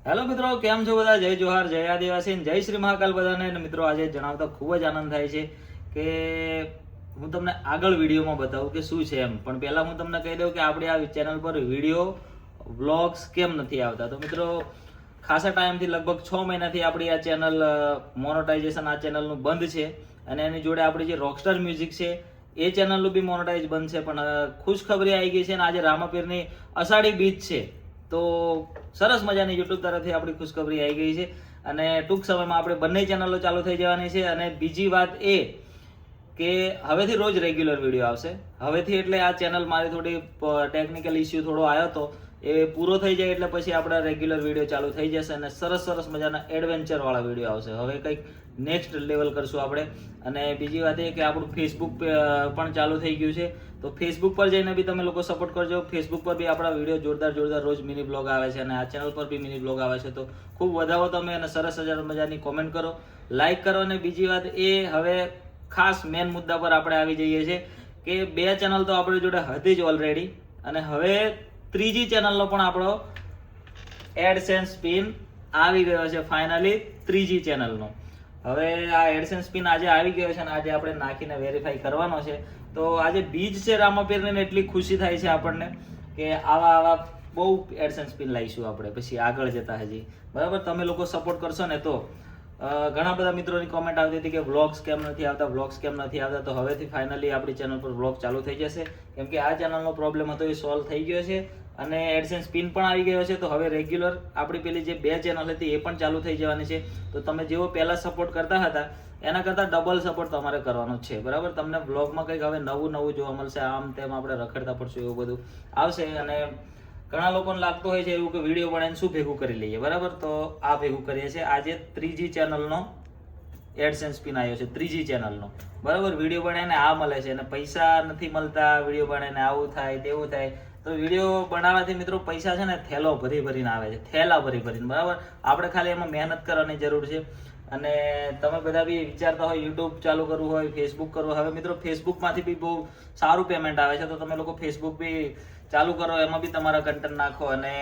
Hello મિત્રો, કેમ છો બધા? જય જોહાર, જય આદિવાસી, જય શ્રી મહાકાલ બધાને. અને મિત્રો આજે જણાવતા ખૂબ જ આનંદ થાય છે કે હું તમને આગળ વિડીયોમાં બતાવું કે શું છે એમ. પણ પહેલા હું તમને કહી દઉં કે આપણી આ ચેનલ પર વિડીયો વ્લોગ્સ કેમ નથી આવતા. તો મિત્રો ખાસા ટાઈમથી લગભગ 6 મહિનાથી આપણી આ ચેનલ મોનેટાઇઝેશન આ ચેનલનું બંધ છે. અને એની જોડે આપણી જે રોકસ્ટાર મ્યુઝિક છે એ ચેનલનું બી મોનેટાઇઝ બંધ છે. પણ ખુશખબરી આવી ગઈ છે અને આજે રામાપીરની અષાઢી બીજ છે. તો સરસ મજાની યુટ્યુબ તરફથી આપણી ખુશખબરી આવી ગઈ છે અને ટૂંક સમયમાં આપણે બંને ચેનલો ચાલુ થઈ જવાની છે. અને બીજી વાત એ કે હવેથી રોજ રેગ્યુલર વિડીયો આવશે. હવેથી એટલે આ ચેનલ મારી થોડી ટેકનિકલ ઇસ્યુ થોડો આવ્યો હતો, એ પૂરો થઈ જાય એટલે પછી આપણા રેગ્યુલર વિડીયો ચાલુ થઈ જશે અને સરસ સરસ મજાના એડવેન્ચર વાળા વિડીયો આવશે. હવે કંઈક નેક્સ્ટ લેવલ કરશું આપણે. અને બીજી વાત એ કે આપણું ફેસબુક પણ ચાલુ થઈ ગયું છે. તો ફેસબુક પર જઈને બી તમે લોકો સપોર્ટ કરજો. ફેસબુક પર બી આપણા વિડીયો જોરદાર રોજ મિની બ્લોગ આવે છે અને આ ચેનલ પર બી મિની બ્લોગ આવે છે. તો ખૂબ વધાવો તમે અને સરસ મજાની કોમેન્ટ કરો, લાઈક કરો. અને બીજી વાત એ હવે ખાસ મેન મુદ્દા પર આપણે આવી જઈએ છીએ કે 2 ચેનલ તો આપણી જોડે હતી જ ઓલરેડી અને હવે ત્રીજી ચેનલનો પણ આપણો એડસેન્સ પિન આવી ગયો છે ફાઇનલી. ત્રીજી ચેનલનો હવે આ એડસેન્સ પિન આજે આવી ગયો છે અને આજે આપણે નાખીને વેરીફાઈ કરવાનો છે. તો આજે બીજ છે રામાપીરની, એટલી ખુશી થાય છે આપણને કે આવા બહુ એડસેન્સ પિન લાવીશું આપણે પછી આગળ જતા હજી. બરાબર, તમે લોકો સપોર્ટ કરશો ને તો. ઘણા બધા મિત્રોની કોમેન્ટ આવતી હતી કે વ્લોગ્સ કેમ નથી આવતા. તો હવેથી ફાઇનલી આપણી ચેનલ પર વ્લોગ ચાલુ થઈ જશે કેમ કે આ ચેનલનો પ્રોબ્લેમ હતો એ સોલ્વ થઈ ગયો છે અને એડસેન્સ પિન પણ આવી ગયો છે. તો હવે રેગ્યુલર આપણી પેલી જે 2 ચેનલ હતી એ પણ ચાલુ થઈ જવાની છે. તો તમે જેવો પહેલા સપોર્ટ કરતા હતા એના કરતાં ડબલ સપોર્ટ તમારે કરવાનો છે. બરાબર, તમને વ્લોગમાં કંઈક હવે નવું જોવા મળશે. આમ તેમ આપણે રખડતા પડશું એવું બધું આવશે. અને ઘણા લોકોને લાગતું હોય છે એવું કે વિડીયો બનાવીને શું ભેગું કરી લઈએ. બરાબર, તો આ ભેગું કરીએ છીએ. આજે ત્રીજી ચેનલનો એડસેન્સ પિન આવ્યો છે, ત્રીજી ચેનલનો. બરાબર, વિડીયો બનાવીને આ મળે છે અને પૈસા નથી મળતા. વિડીયો બનાવીને આવું થાય તેવું થાય. તો વિડીયો બનાવવાથી મિત્રો પૈસા છે ને થેલો ભરીને આવે છે, થેલા ભરીને. બરાબર, આપણે ખાલી એમાં મહેનત કરવાની જરૂર છે. અને તમે બધા બી વિચારતા હોય યુટ્યુબ ચાલુ કરવું હોય, ફેસબુક કરવું. હવે મિત્રો ફેસબુકમાંથી બી બહુ સારું પેમેન્ટ આવે છે. તો તમે લોકો ફેસબુક બી ચાલુ કરો, એમાં બી તમારા કન્ટેન્ટ નાખો અને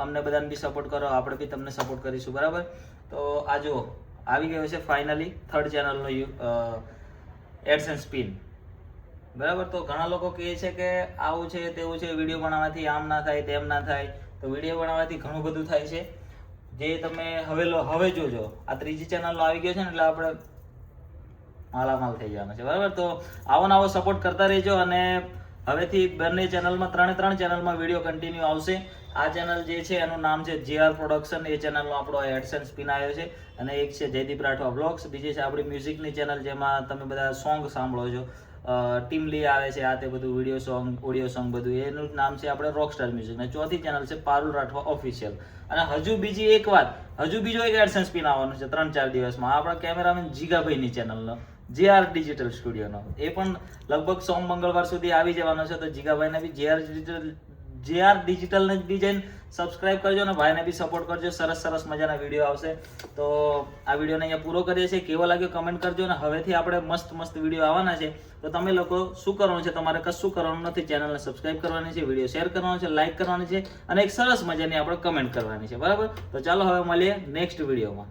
અમને બધાને બી સપોર્ટ કરો. આપણે બી તમને સપોર્ટ કરીશું. બરાબર, તો આ જુઓ આવી ગયો છે ફાઇનલી થર્ડ ચેનલનો એડસેન્સ પિન. બરાબર, તો ઘણા લોકો કહે છે કે આવું છે તેવું છે, વિડીયો બનાવવાથી આમ ના થાય તેમ ના થાય. તો વિડીયો બનાવવાથી ઘણું બધું થાય છે જે તમે હવે જોજો. આ ત્રીજી ચેનલનો આવી ગયો છે ને એટલે આપણે માલામાલ થઈ જવાના છે. બરાબર, તો આવો સપોર્ટ કરતા રહેજો. અને હવેથી બંને ચેનલમાં 3 ચેનલમાં વિડીયો કન્ટિન્યુ આવશે. આ ચેનલ જે છે એનું નામ છે JR પ્રોડક્શન. એ ચેનલનો આપણો એડસેન્સ પિન આવ્યો છે. અને એક છે જયદીપ રાઠવા બ્લોગ્સ. બીજી છે આપણી મ્યુઝિકની ચેનલ જેમાં તમે બધા સોંગ સાંભળો છો. ટીમલી આવે છે, આ તે બધું વિડીયો સોંગ, ઓડિયો સોંગ બધું. એનું નામ છે આપણે રોકસ્ટાર મ્યુઝિક. અને ચોથી ચેનલ છે પારુલ રાઠવા ઓફિશિયલ. અને હજુ બીજી એક વાત, હજુ બીજો એક એડસેન્સ પિન આવવાનો છે 3-4 દિવસમાં આપણા કેમેરામેન જીગાભાઈની ચેનલનો, JR ડિજિટલ સ્ટુડિયોનો. એ પણ લગભગ સોમ મંગળવાર સુધી આવી જવાનો છે. તો જીગાભાઈને બી JR ડિજિટલને બી જઈને સબસ્ક્રાઇબ કરજો અને ભાઈને બી સપોર્ટ કરજો. સરસ મજાના વિડીયો આવશે. તો આ વિડીયોને અહીંયા પૂરો કરીએ છીએ. કેવો લાગ્યો કમેન્ટ કરજો. અને હવેથી આપણે મસ્ત વિડીયો આવવાના છે. તો તમે લોકો શું કરવાનું છે? તમારે કશું કરવાનું નથી. ચેનલને સબસ્ક્રાઇબ કરવાની છે, વિડીયો શેર કરવાનો છે, લાઈક કરવાની છે અને એક સરસ મજાની આપણે કમેન્ટ કરવાની છે. બરાબર, તો ચાલો હવે મળીએ નેક્સ્ટ વિડીયોમાં.